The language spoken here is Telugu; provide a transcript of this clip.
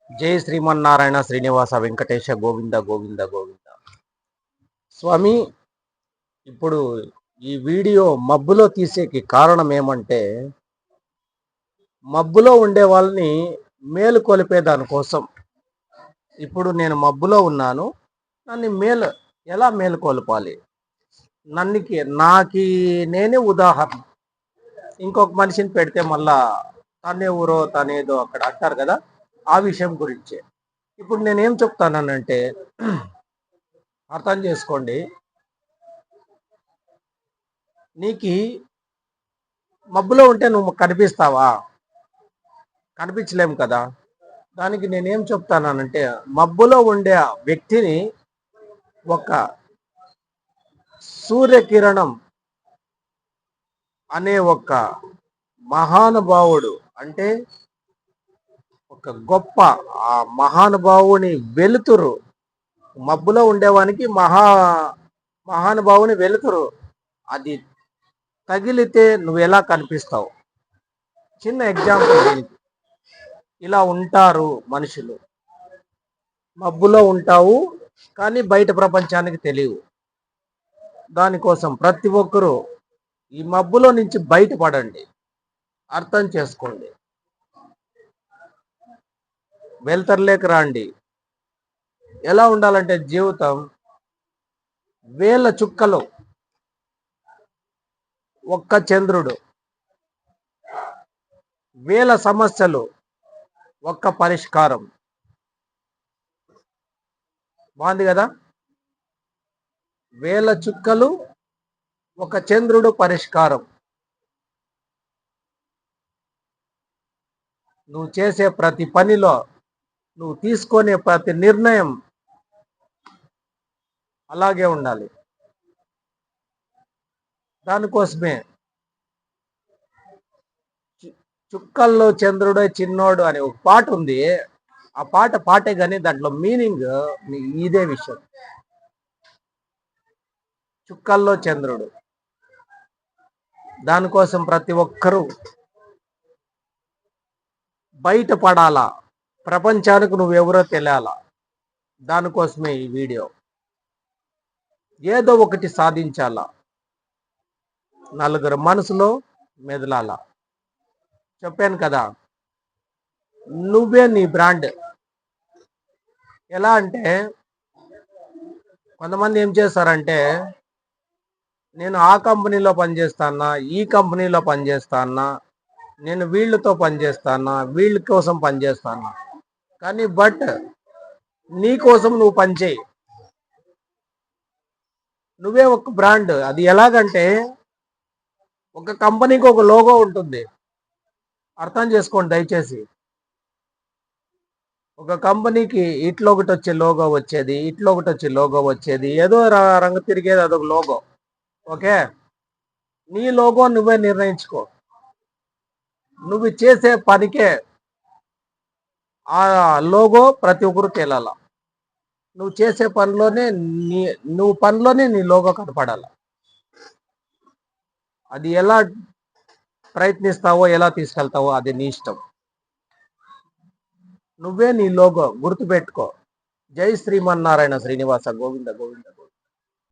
జై శ్రీమన్నారాయణ శ్రీనివాస వెంకటేశ గోవింద గోవింద గోవింద. స్వామి, ఇప్పుడు ఈ వీడియో మబ్బులో తీసేకి కారణం ఏమంటే, మబ్బులో ఉండే వాళ్ళని మేలు దానికోసం. ఇప్పుడు నేను మబ్బులో ఉన్నాను, నన్ను ఎలా మేలుకొల్పాలి? నాకి నేనే ఉదాహరణ. ఇంకొక మనిషిని పెడితే మళ్ళా తనే ఊరో తనేదో అక్కడ అంటారు కదా, ఆ విషయం గురించే. ఇప్పుడు నేనేం చెప్తానంటే, అర్థం చేసుకోండి. నీకు మబ్బులో ఉంటే నువ్వు కనిపిస్తావా? కనిపించలేము కదా. దానికి నేనేం చెప్తానంటే, మబ్బులో ఉండే వ్యక్తిని ఒక సూర్యకిరణం అనే ఒక మహానుభావుడు, అంటే ఒక గొప్ప ఆ మహానుభావుని వెలుతురు, మబ్బులో ఉండేవానికి మహానుభావుని వెలుతురు అది తగిలితే నువ్వు ఎలా కనిపిస్తావు? చిన్న ఎగ్జాంపుల్ దీనికి. ఇలా ఉంటారు మనుషులు, మబ్బులో ఉంటావు కానీ బయట ప్రపంచానికి తెలియవు. దానికోసం ప్రతి ఒక్కరూ ఈ మబ్బులో నుంచి బయటపడండి, అర్థం చేసుకోండి, వెళ్తర్లేక రాండి. ఎలా ఉండాలంటే జీవితం వేల చుక్కలు, ఒక్క చంద్రుడు, వేల సమస్యలు, ఒక్క పరిష్కారం. బాగుంది కదా? వేల చుక్కలు, ఒక చంద్రుడు పరిష్కారం. నువ్వు చేసే ప్రతి పనిలో, నువ్వు తీసుకునే ప్రతి నిర్ణయం అలాగే ఉండాలి. దానికోసమే చుక్కల్లో చంద్రుడే చిన్నోడు అనే ఒక పాట ఉంది. ఆ పాటే కానీ దాంట్లో మీనింగ్ ఇదే విషయం. చుక్కల్లో చంద్రుడు. దానికోసం ప్రతి ఒక్కరూ బయటపడాలా, ప్రపంచానికి నువ్వెవరో తెలియాలా. దానికోసమే ఈ వీడియో. ఏదో ఒకటి సాధించాలా, నలుగురు మనసులో మెదలాలా. చెప్పాను కదా, నువ్వే నీ బ్రాండ్. ఎలా అంటే, కొంతమంది ఏం చేస్తారంటే, నేను ఆ కంపెనీలో పనిచేస్తానా, ఈ కంపెనీలో పనిచేస్తానా, నేను వీళ్ళతో పనిచేస్తానా, వీళ్ళ కోసం పనిచేస్తానా. కానీ నీ కోసం నువ్వు పనిచేయి. నువ్వే ఒక బ్రాండ్. అది ఎలాగంటే, ఒక కంపెనీకి ఒక లోగో ఉంటుంది. అర్థం చేసుకోండి దయచేసి. ఒక కంపెనీకి ఇట్లో ఒకటి వచ్చే లోగో వచ్చేది, ఇట్లో ఒకటి వచ్చే లోగో వచ్చేది, ఏదో రంగు తిరిగేది అదొక లోగో. ఓకే, నీ లోగో నువ్వే నిర్ణయించుకో. నువ్వు చేసే పనికే ఆ లోగో ప్రతి ఒక్కరు తేలాల. నువ్వు చేసే పనిలోనే నీ లోగో కనపడాల. అది ఎలా ప్రయత్నిస్తావో, ఎలా తీసుకెళ్తావో అది నీ ఇష్టం. నువ్వే నీ లోగో, గుర్తుపెట్టుకో. జై శ్రీమన్నారాయణ శ్రీనివాస గోవింద గోవింద.